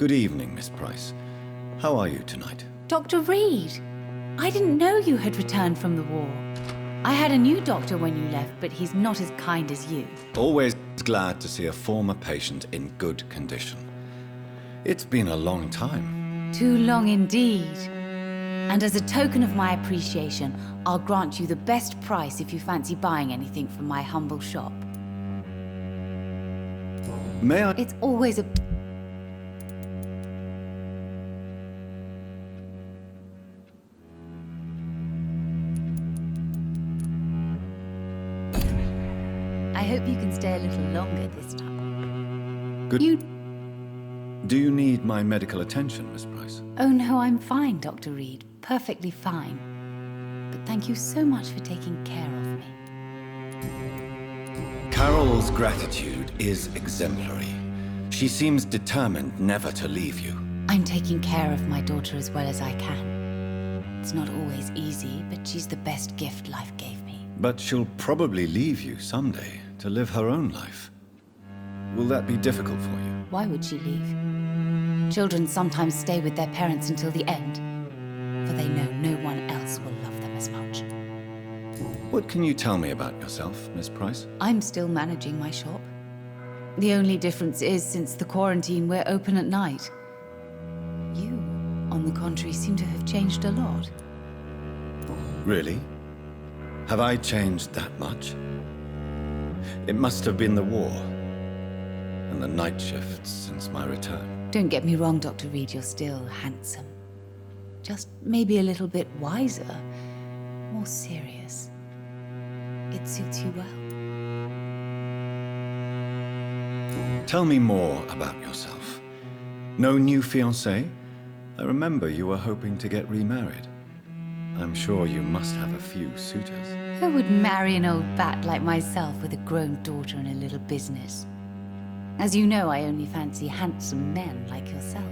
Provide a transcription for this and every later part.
Good evening, Miss Price. How are you tonight? Dr. Reed, I didn't know you had returned from the war. I had a new doctor when you left, but he's not as kind as you. Always glad to see a former patient in good condition. It's been a long time. Too long indeed. And as a token of my appreciation, I'll grant you the best price if you fancy buying anything from my humble shop. May I? It's always a... I hope you can stay a little longer this time. Good. Do you need my medical attention, Miss Price? Oh no, I'm fine, Dr. Reed. Perfectly fine. But thank you so much for taking care of me. Carol's gratitude is exemplary. She seems determined never to leave you. I'm taking care of my daughter as well as I can. It's not always easy, but she's the best gift life gave me. But she'll probably leave you someday to live her own life. Will that be difficult for you? Why would she leave? Children sometimes stay with their parents until the end, for they know no one else will love them as much. What can you tell me about yourself, Miss Price? I'm still managing my shop. The only difference is, since the quarantine, we're open at night. You, on the contrary, seem to have changed a lot. Really? Have I changed that much? It must have been the war and the night shifts since my return. Don't get me wrong, Dr. Reed, you're still handsome. Just maybe a little bit wiser, more serious. It suits you well. Tell me more about yourself. No new fiancé? I remember you were hoping to get remarried. I'm sure you must have a few suitors. Who would marry an old bat like myself with a grown daughter and a little business? As you know, I only fancy handsome men like yourself.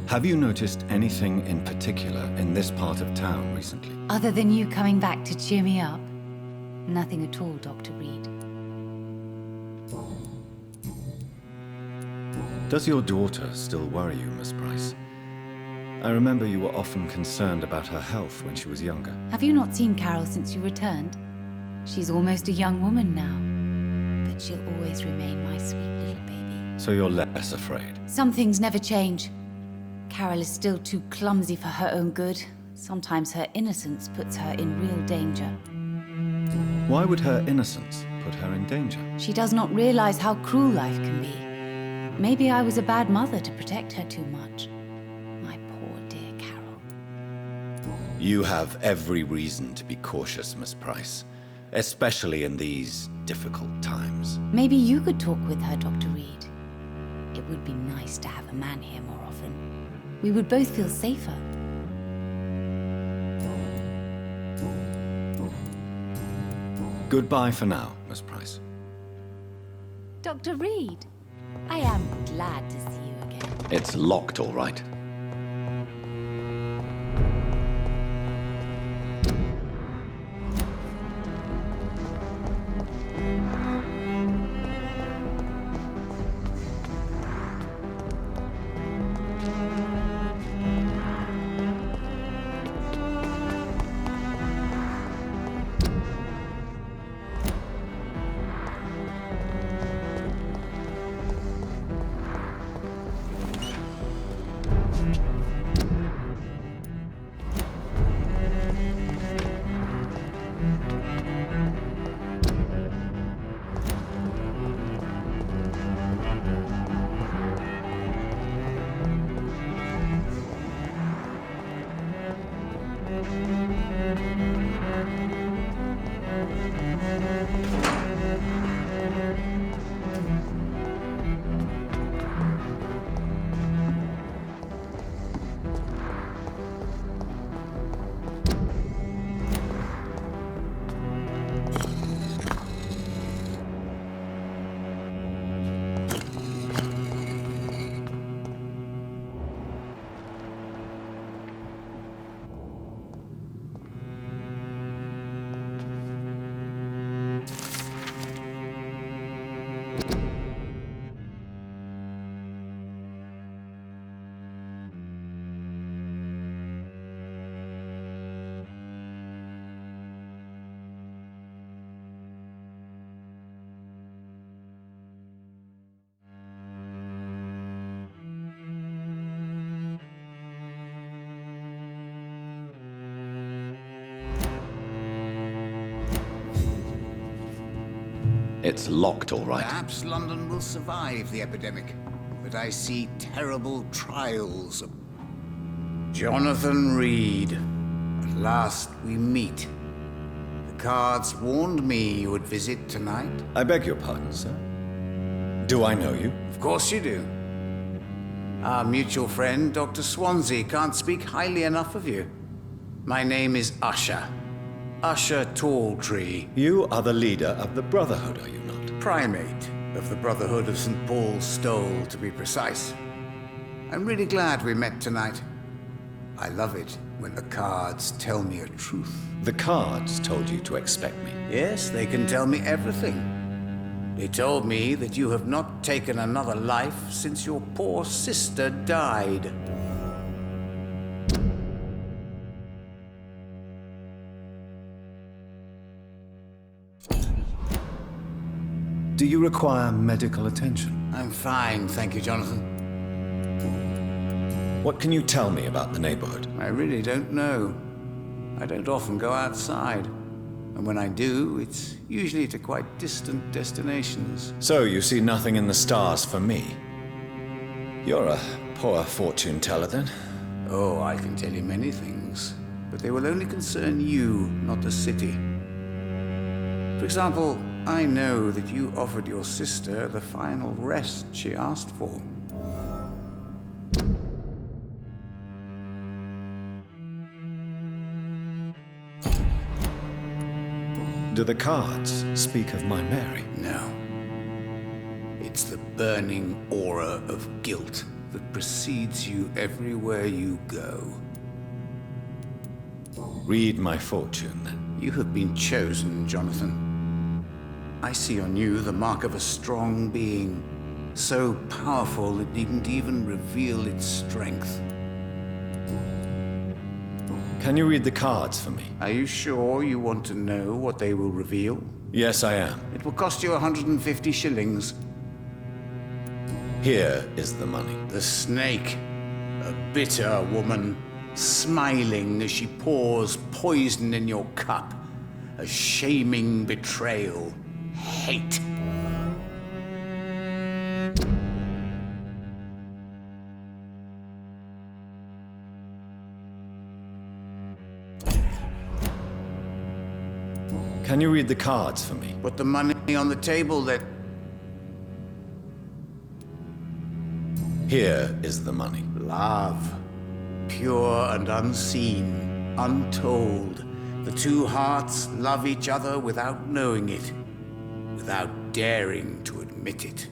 Have you noticed anything in particular in this part of town recently? Other than you coming back to cheer me up? Nothing at all, Dr. Reed. Does your daughter still worry you, Miss Price? I remember you were often concerned about her health when she was younger. Have you not seen Carol since you returned? She's almost a young woman now, but she'll always remain my sweet little baby. So you're less afraid? Some things never change. Carol is still too clumsy for her own good. Sometimes her innocence puts her in real danger. Why would her innocence put her in danger? She does not realize how cruel life can be. Maybe I was a bad mother to protect her too much. My poor dear Carol. You have every reason to be cautious, Miss Price, especially in these difficult times. Maybe you could talk with her, Dr. Reed. It would be nice to have a man here more often. We would both feel safer. Goodbye for now, Miss Price. Dr. Reed, I am glad to see you again. It's locked, all right. It's locked, all right. Perhaps London will survive the epidemic, but I see terrible trials. Jonathan Reed. At last we meet. The cards warned me you would visit tonight. I beg your pardon, sir. Do I know you? Of course you do. Our mutual friend, Dr. Swansea, can't speak highly enough of you. My name is Usher. Usher Talltree. You are the leader of the Brotherhood, are you not? Primate of the Brotherhood of St. Paul's Stole, to be precise. I'm really glad we met tonight. I love it when the cards tell me a truth. The cards told you to expect me. Yes, they can tell me everything. They told me that you have not taken another life since your poor sister died. Do you require medical attention? I'm fine, thank you, Jonathan. What can you tell me about the neighborhood? I really don't know. I don't often go outside. And when I do, it's usually to quite distant destinations. So you see nothing in the stars for me? You're a poor fortune teller, then? Oh, I can tell you many things, but they will only concern you, not the city. For example, I know that you offered your sister the final rest she asked for. Do the cards speak of my Mary? No. It's the burning aura of guilt that precedes you everywhere you go. Read my fortune, then. You have been chosen, Jonathan. I see on you the mark of a strong being, so powerful it needn't even reveal its strength. Can you read the cards for me? Are you sure you want to know what they will reveal? Yes, I am. It will cost you 150 shillings. Here is the money. The snake, a bitter woman, smiling as she pours poison in your cup. A shaming betrayal. Hate. Can you read the cards for me? Put the money on the table that... Here is the money. Love. Pure and unseen. Untold. The two hearts love each other without knowing it. Without daring to admit it.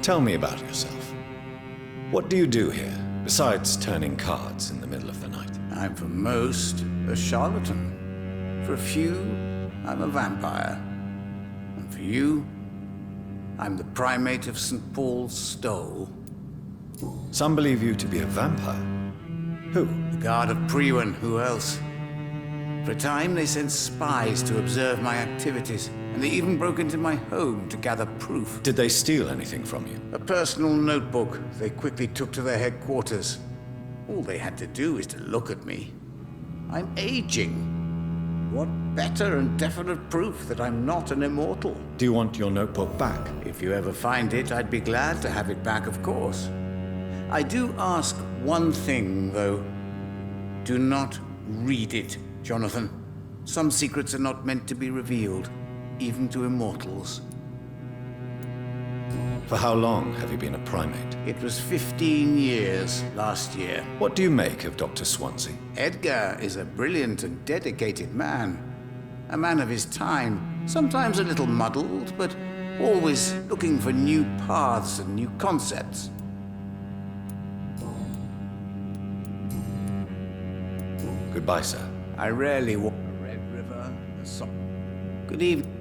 Tell me about yourself. What do you do here, besides turning cards in the middle of the night? I'm for most a charlatan. For a few, I'm a vampire. And for you, I'm the primate of St. Paul's Stole. Some believe you to be a vampire. Who? The guard of Priwen, who else? For a time, they sent spies to observe my activities, and they even broke into my home to gather proof. Did they steal anything from you? A personal notebook they quickly took to their headquarters. All they had to do is to look at me. I'm aging. What better and definite proof that I'm not an immortal? Do you want your notebook back? If you ever find it, I'd be glad to have it back, of course. I do ask one thing, though. Do not read it, Jonathan. Some secrets are not meant to be revealed, even to immortals. For how long have you been a primate? It was 15 years last year. What do you make of Dr. Swansea? Edgar is a brilliant and dedicated man. A man of his time, sometimes a little muddled, but always looking for new paths and new concepts. Goodbye, sir. I rarely walk the Red River, the Good evening.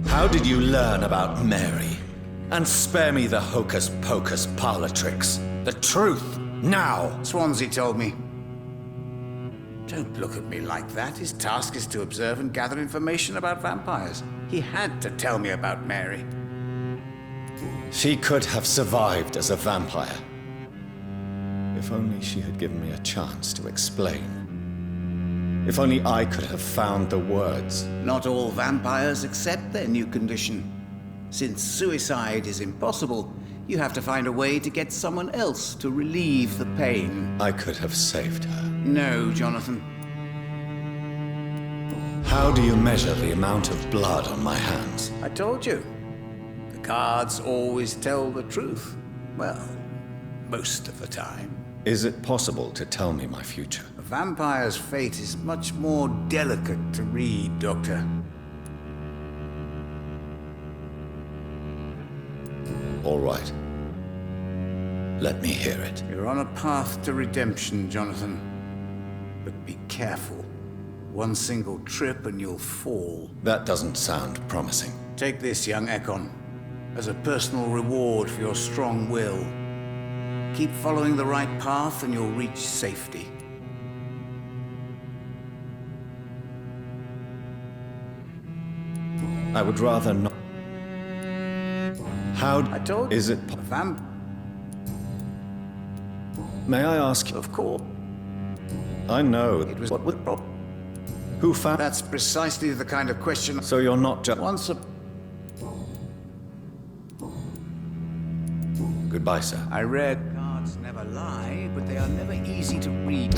How did you learn about Mary? And spare me the hocus-pocus parlor tricks. The truth, now! Swansea told me. Don't look at me like that. His task is to observe and gather information about vampires. He had to tell me about Mary. She could have survived as a vampire. If only she had given me a chance to explain. If only I could have found the words. Not all vampires accept their new condition. Since suicide is impossible, you have to find a way to get someone else to relieve the pain. I could have saved her. No, Jonathan. How do you measure the amount of blood on my hands? I told you. The cards always tell the truth. Well, most of the time. Is it possible to tell me my future? A vampire's fate is much more delicate to read, Doctor. All right. Let me hear it. You're on a path to redemption, Jonathan. But be careful. One single trip and you'll fall. That doesn't sound promising. Take this, young Ekon, as a personal reward for your strong will. Keep following the right path and you'll reach safety. I would rather not. How I told you. is it? May I ask? Of course. I know. It was what would problem. Who found? That's precisely the kind of question. So you're not just. Once a... Goodbye, sir. I read cards never lie, but they are never easy to read.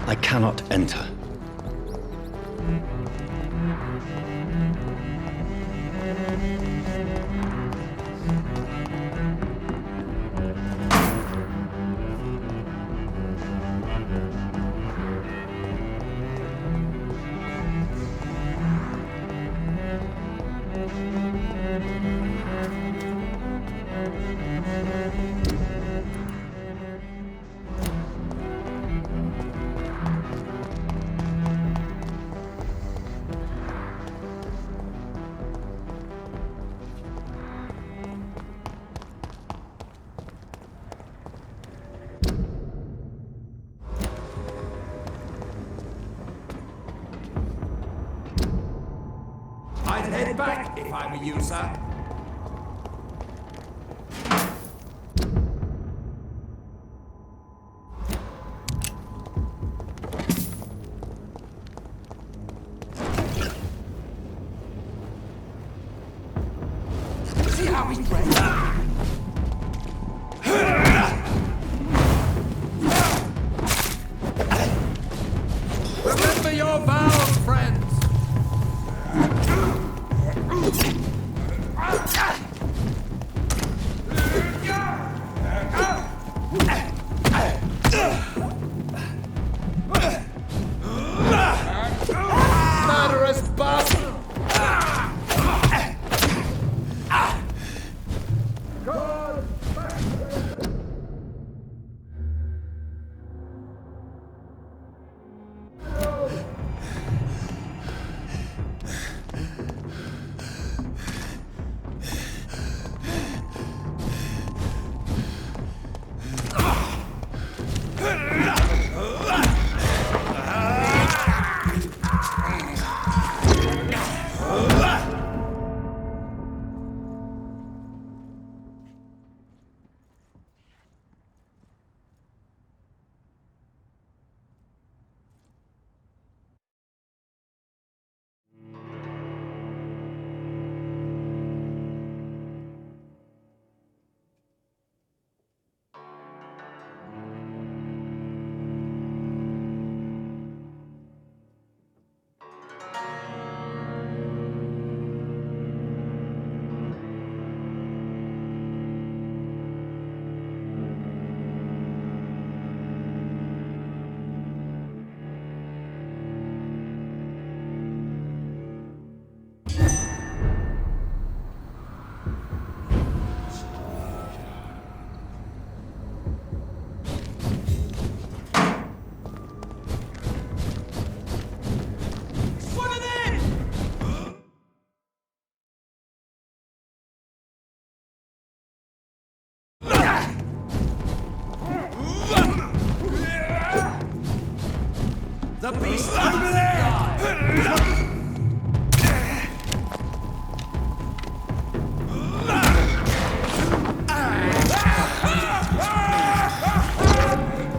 I cannot enter. I'd head back if I were you, sir. See how he's dressed? Remember your vows, friends! Murderous bastard! The beast over there!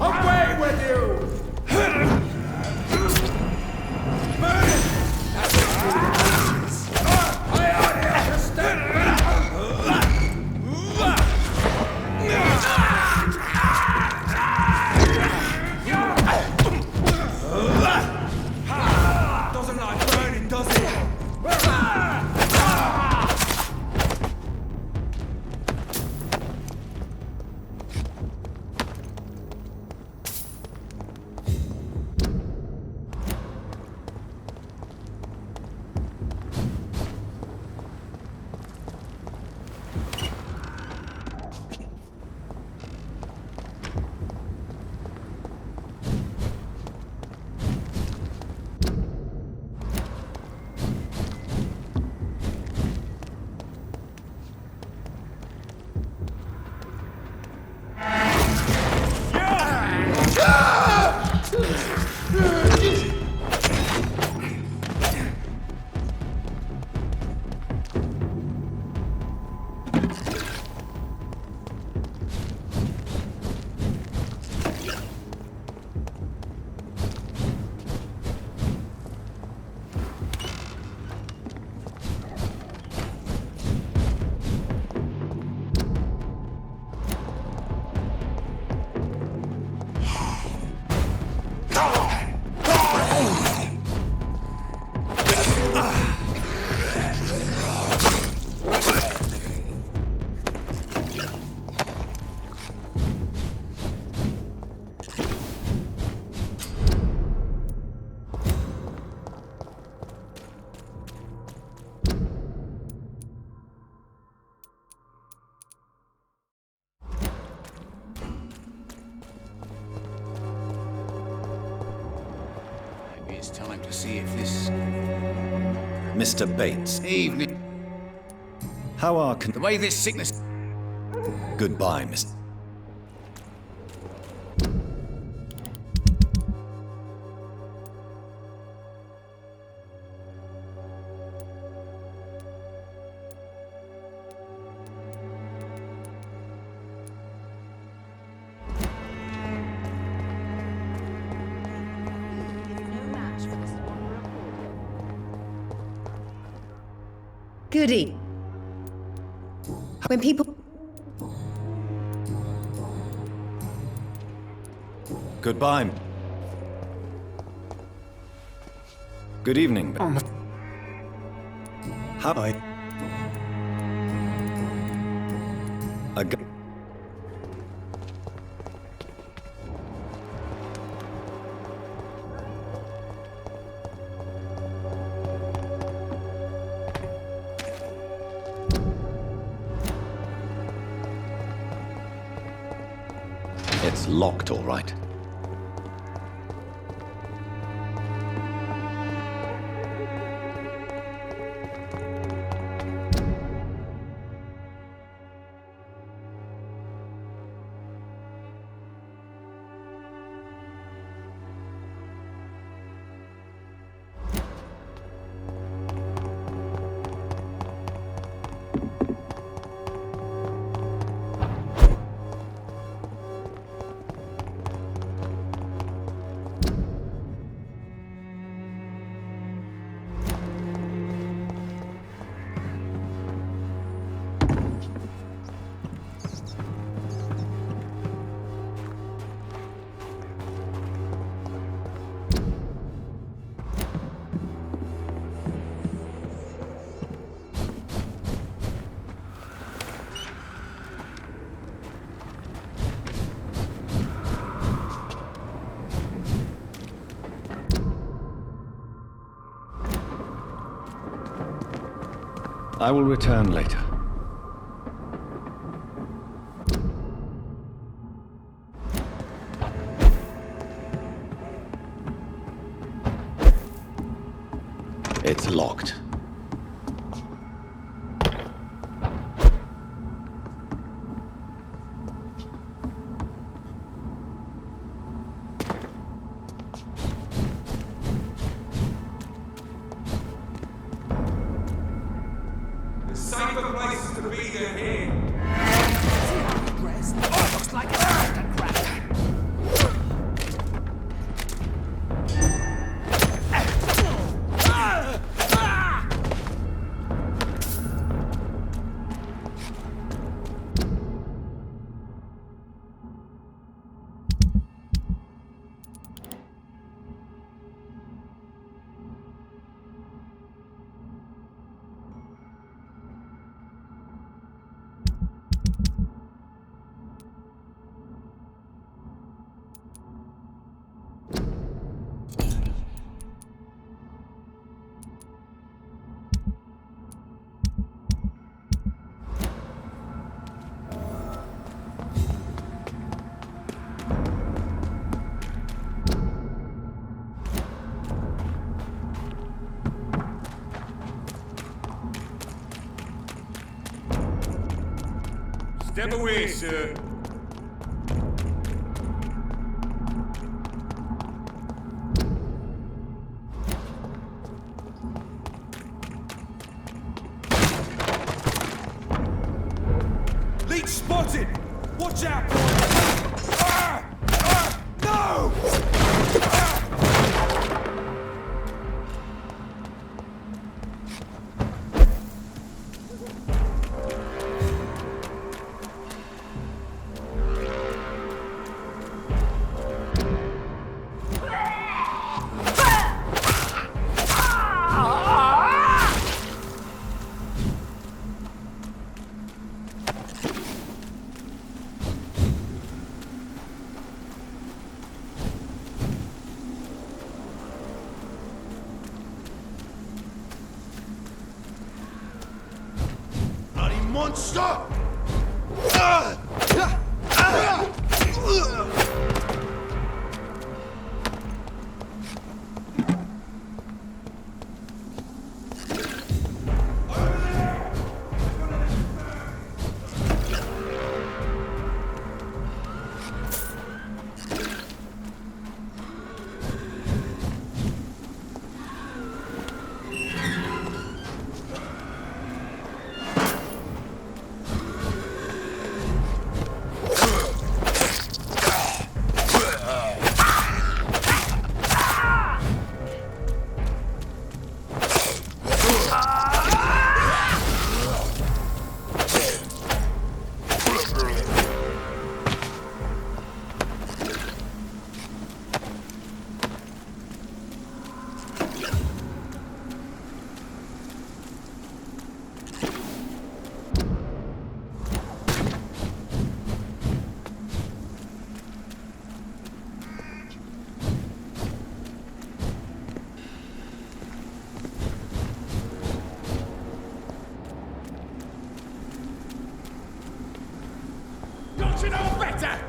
Away with you! I ought to stand back! It's time to see if this Mr. Bates, evening, how are the way this sickness... Goodbye, Mr. Goody. When people... Goodbye. Good evening. How a gu- It's locked, all right. I will return later. It's locked. Safer places to be than here. Looks like it's aristocrat. Step away, sir. Leech spotted! Watch out, boys! No! Monster! Don't you know better?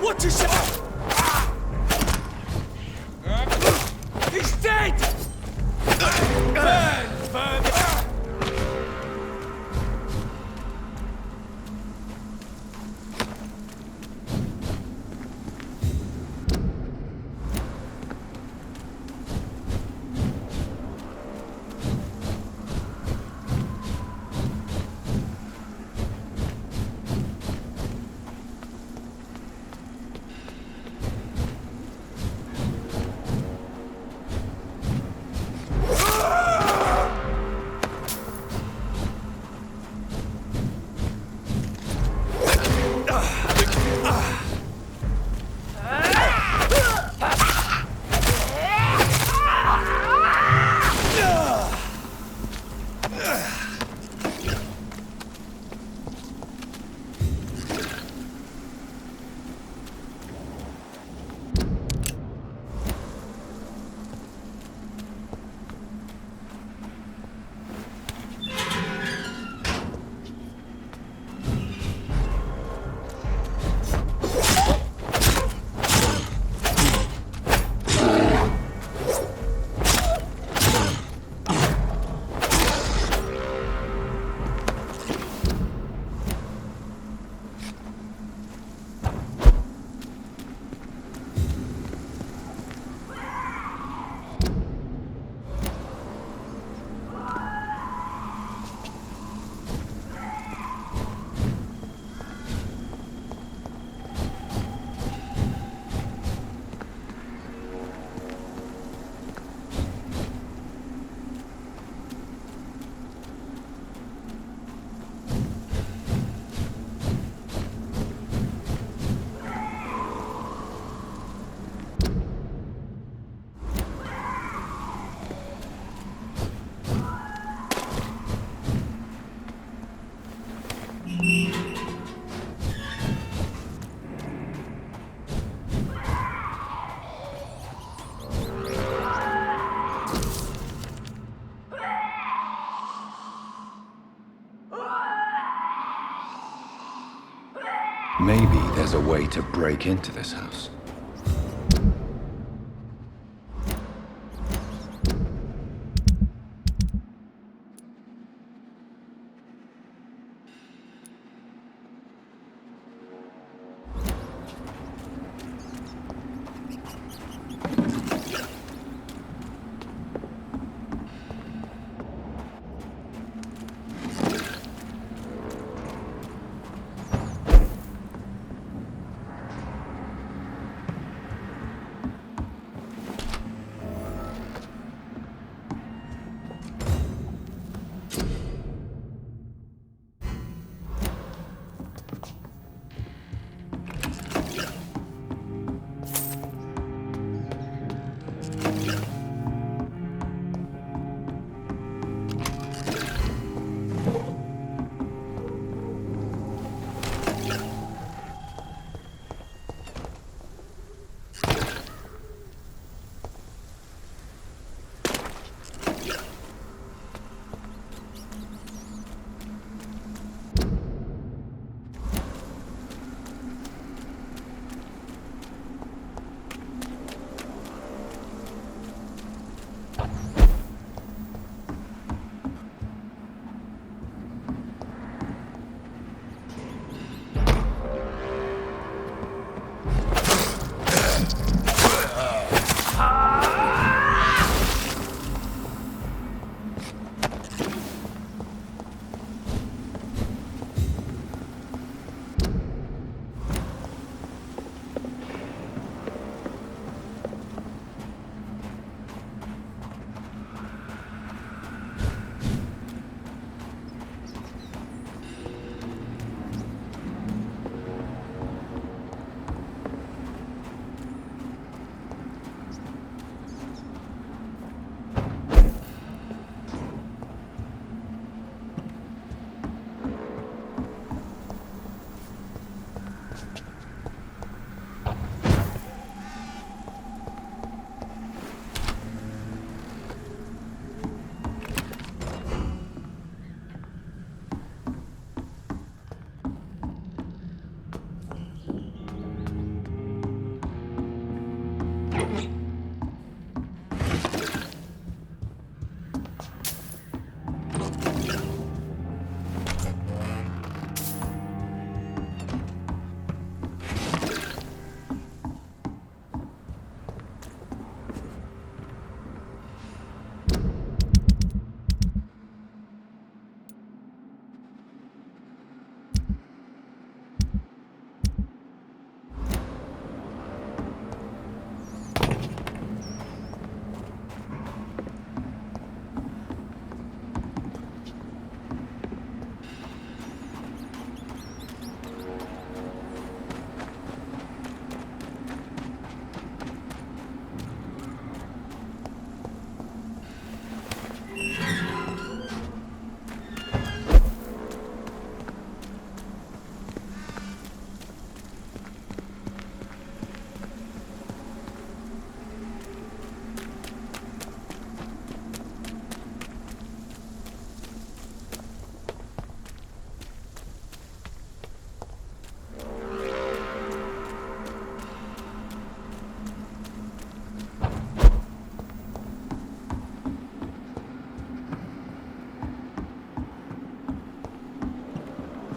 What is it? He's dead! Burn, Vampyr! Maybe there's a way to break into this house.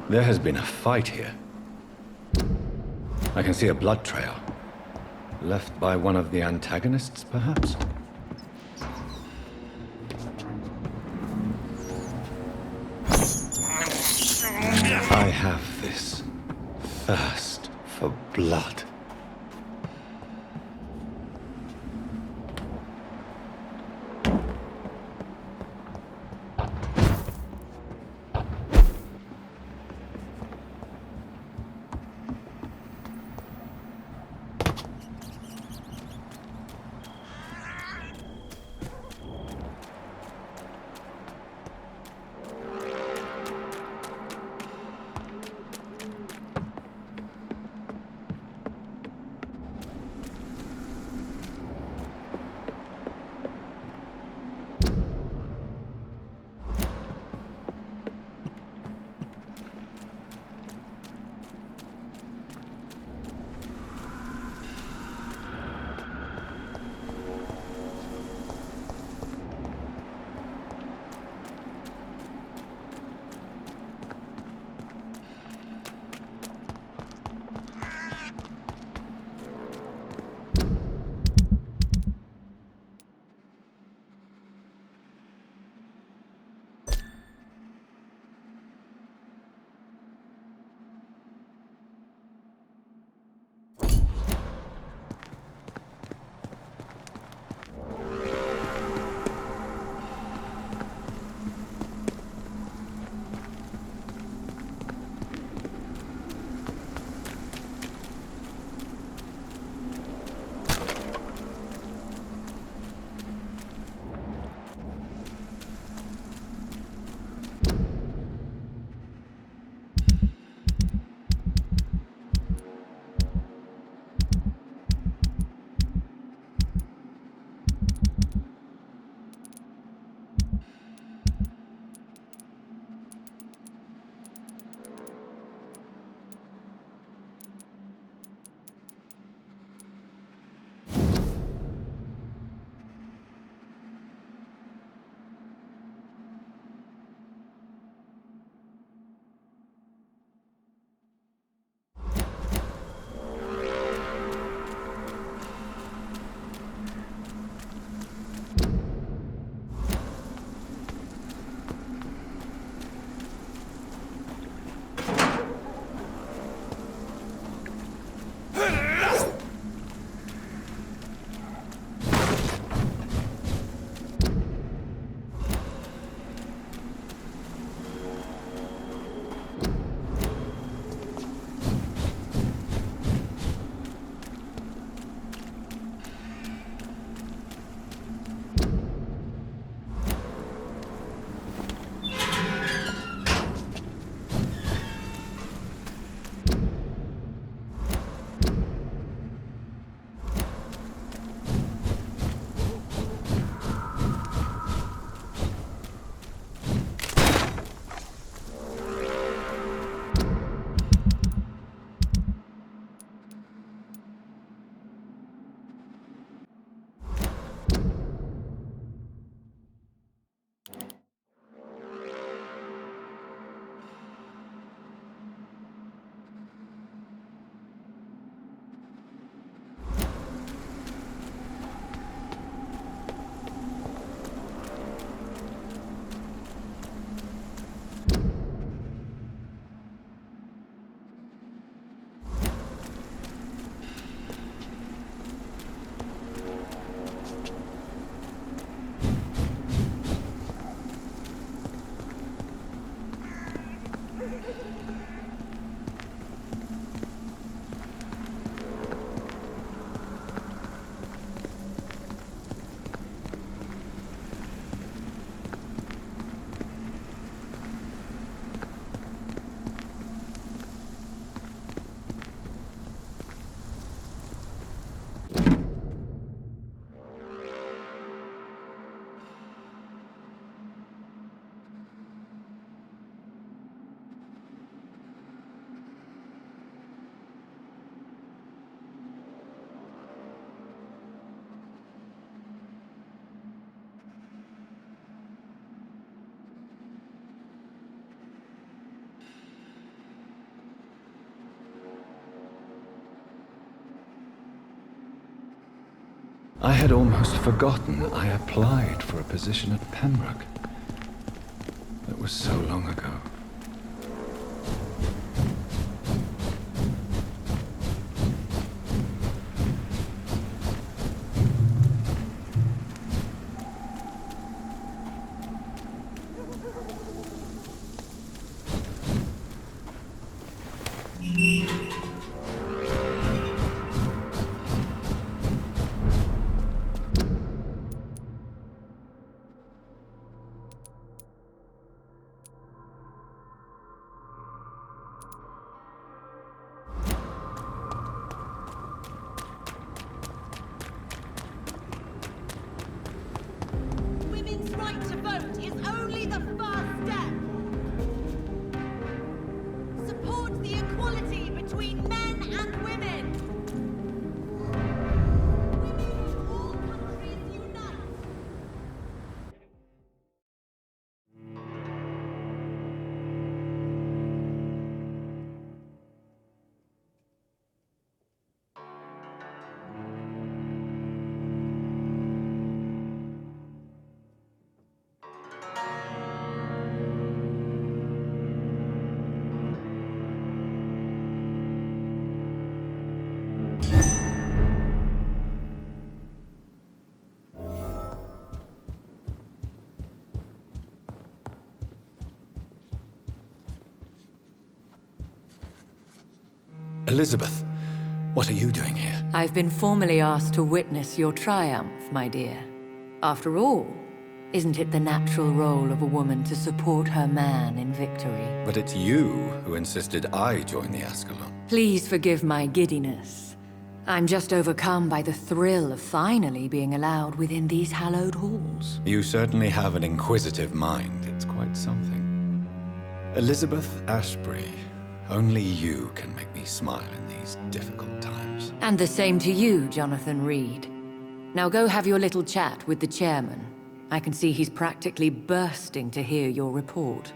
There has been a fight here. I can see a blood trail. Left by one of the antagonists, perhaps? I have this thirst for blood. I had almost forgotten I applied for a position at Pembroke. It was so long ago. Women's right to vote is only the first step. Support the equality between men and women. Women in all countries unite. Elizabeth, what are you doing here? I've been formally asked to witness your triumph, my dear. After all, isn't it the natural role of a woman to support her man in victory? But it's you who insisted I join the Ascalon. Please forgive my giddiness. I'm just overcome by the thrill of finally being allowed within these hallowed halls. You certainly have an inquisitive mind. It's quite something. Elizabeth Ashbury, only you can make me smile in these difficult times. And the same to you, Jonathan Reed. Now go have your little chat with the chairman. I can see he's practically bursting to hear your report.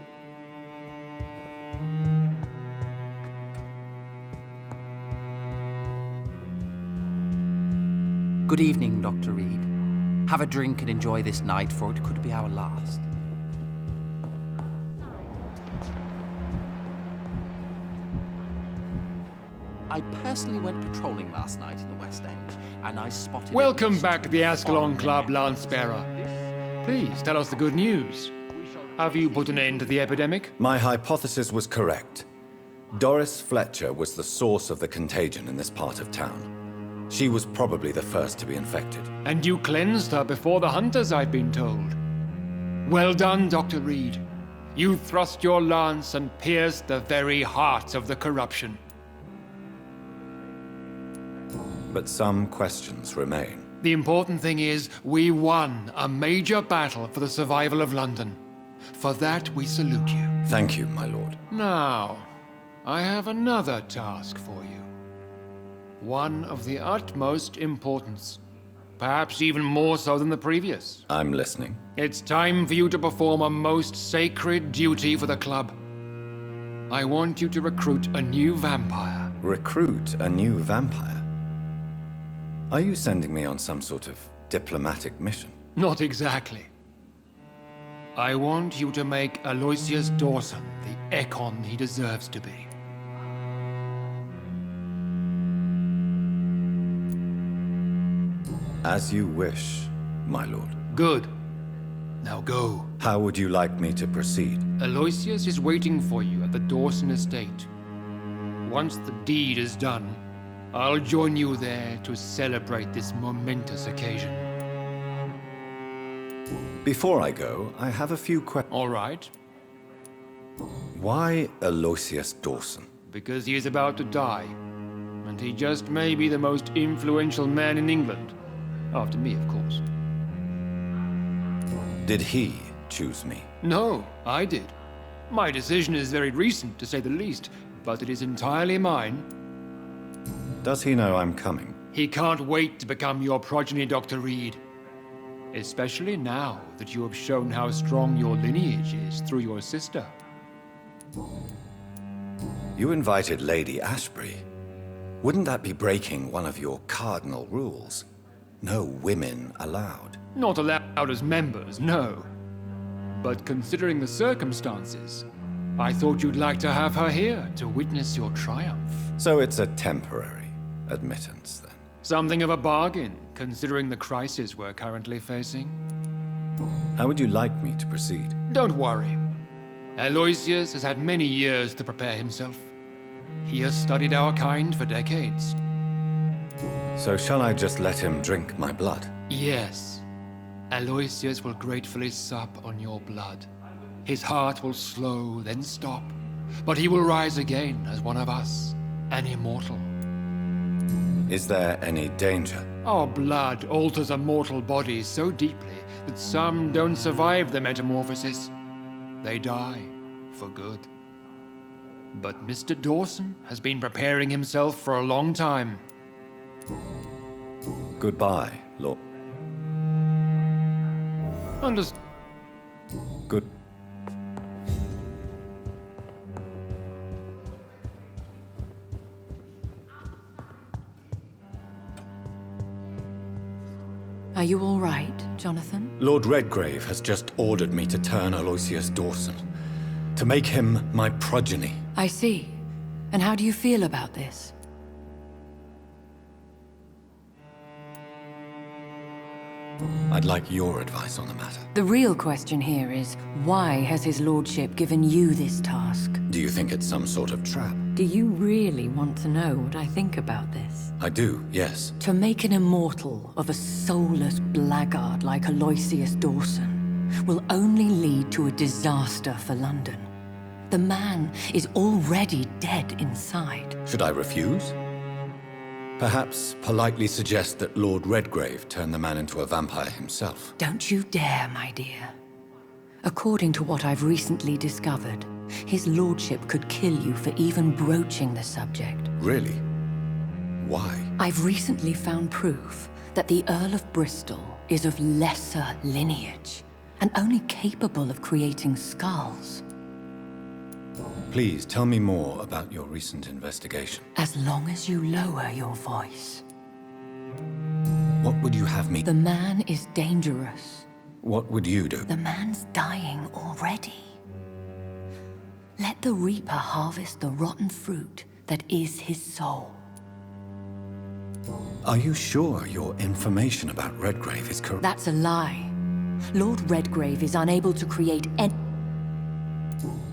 Good evening, Dr. Reed. Have a drink and enjoy this night, for it could be our last. I personally went patrolling last night in the West End, and I spotted... Welcome back to the Ascalon Club, Lance-Bearer. Please, tell us the good news. Have you put an end to the epidemic? My hypothesis was correct. Doris Fletcher was the source of the contagion in this part of town. She was probably the first to be infected. And you cleansed her before the hunters, I've been told. Well done, Dr. Reed. You thrust your lance and pierced the very heart of the corruption. But some questions remain. The important thing is, we won a major battle for the survival of London. For that, we salute you. Thank you, my lord. Now, I have another task for you. One of the utmost importance. Perhaps even more so than the previous. I'm listening. It's time for you to perform a most sacred duty for the club. I want you to recruit a new vampire. Recruit a new vampire? Are you sending me on some sort of diplomatic mission? Not exactly. I want you to make Aloysius Dawson the Ekon he deserves to be. As you wish, my lord. Good. Now go. How would you like me to proceed? Aloysius is waiting for you at the Dawson estate. Once the deed is done, I'll join you there to celebrate this momentous occasion. Before I go, I have a few questions. All right? Why Aloysius Dawson? Because he is about to die, and he just may be the most influential man in England. After me, of course. Did he choose me? No, I did. My decision is very recent, to say the least, but it is entirely mine. Does he know I'm coming? He can't wait to become your progeny, Dr. Reed. Especially now that you have shown how strong your lineage is through your sister. You invited Lady Ashbury. Wouldn't that be breaking one of your cardinal rules? No women allowed. Not allowed as members, no. But considering the circumstances, I thought you'd like to have her here to witness your triumph. So it's a temporary admittance, then. Something of a bargain, considering the crisis we're currently facing. How would you like me to proceed? Don't worry. Aloysius has had many years to prepare himself. He has studied our kind for decades. So shall I just let him drink my blood? Yes. Aloysius will gratefully sup on your blood. His heart will slow, then stop. But he will rise again as one of us, an immortal. Is there any danger? Our blood alters a mortal body so deeply that some don't survive the metamorphosis. They die for good. But Mr. Dawson has been preparing himself for a long time. Goodbye, Lord. Understood. Good. Are you all right, Jonathan? Lord Redgrave has just ordered me to turn Aloysius Dawson, to make him my progeny. I see. And how do you feel about this? I'd like your advice on the matter. The real question here is, why has his lordship given you this task? Do you think it's some sort of trap? Do you really want to know what I think about this? I do, yes. To make an immortal of a soulless blackguard like Aloysius Dawson will only lead to a disaster for London. The man is already dead inside. Should I refuse? Perhaps politely suggest that Lord Redgrave turn the man into a vampire himself. Don't you dare, my dear. According to what I've recently discovered, his lordship could kill you for even broaching the subject. Really? Why? I've recently found proof that the Earl of Bristol is of lesser lineage and only capable of creating skulls. Please tell me more about your recent investigation. As long as you lower your voice. What would you have me... The man is dangerous. What would you do? The man's dying already. Let the Reaper harvest the rotten fruit that is his soul. Are you sure your information about Redgrave is correct? That's a lie. Lord Redgrave is unable to create any...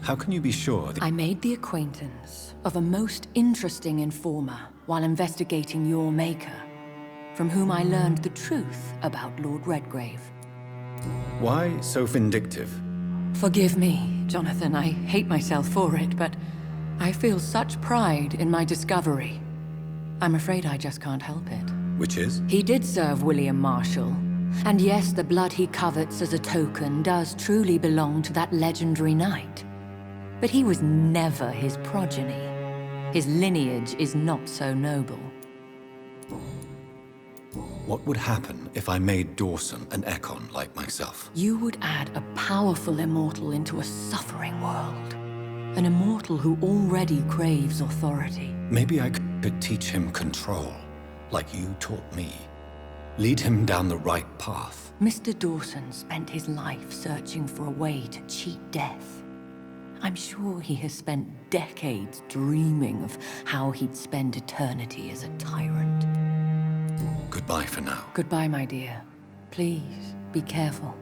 How can you be sure that... I made the acquaintance of a most interesting informer while investigating your maker, from whom I learned the truth about Lord Redgrave. Why so vindictive? Forgive me, Jonathan, I hate myself for it, but I feel such pride in my discovery. I'm afraid I just can't help it. Which is? He did serve William Marshall, and yes, the blood he covets as a token does truly belong to that legendary knight. But he was never his progeny. His lineage is not so noble. What would happen if I made Dawson an Ekon like myself? You would add a powerful immortal into a suffering world. An immortal who already craves authority. Maybe I could teach him control, like you taught me. Lead him down the right path. Mr. Dawson spent his life searching for a way to cheat death. I'm sure he has spent decades dreaming of how he'd spend eternity as a tyrant. Goodbye for now. Goodbye, my dear. Please, be careful.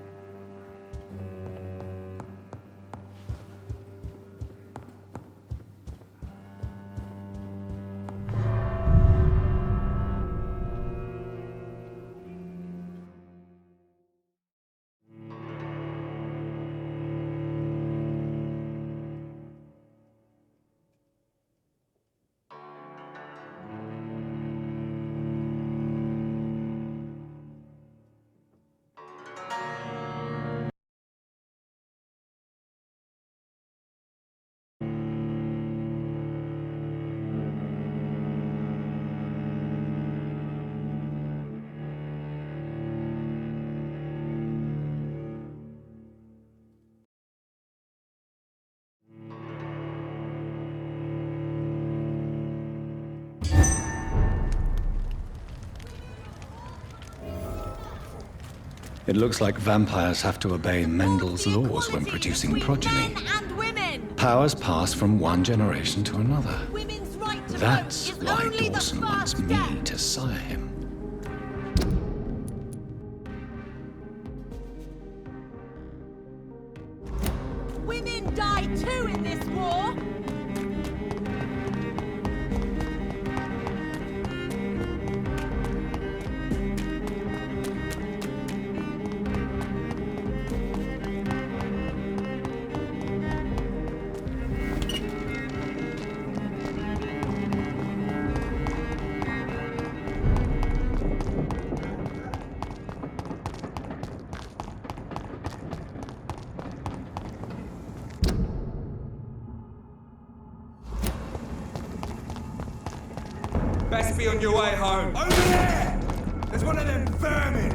It looks like vampires have to obey Mendel's laws when producing progeny. Men and women. Powers pass from one generation to another. Women's right to That's vote is why only Dawson the wants first me step. to sire him. Women die too in this war. Best be on your way home. Over there! There's one of them vermin!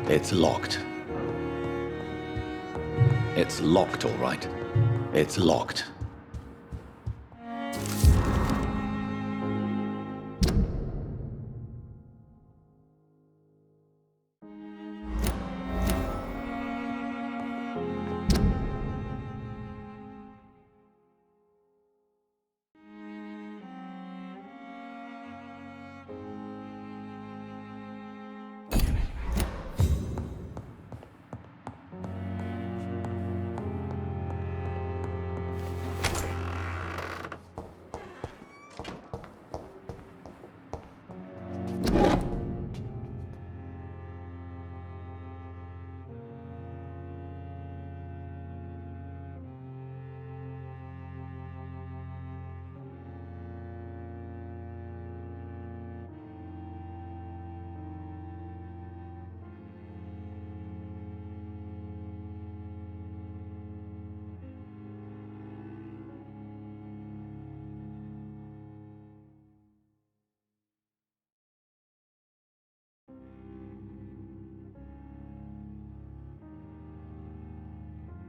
It's locked. It's locked, all right. It's locked.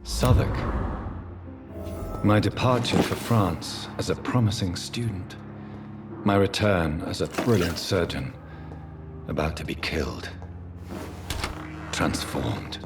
Southwark. My departure for France as a promising student. My return as a brilliant surgeon, about to be killed. Transformed.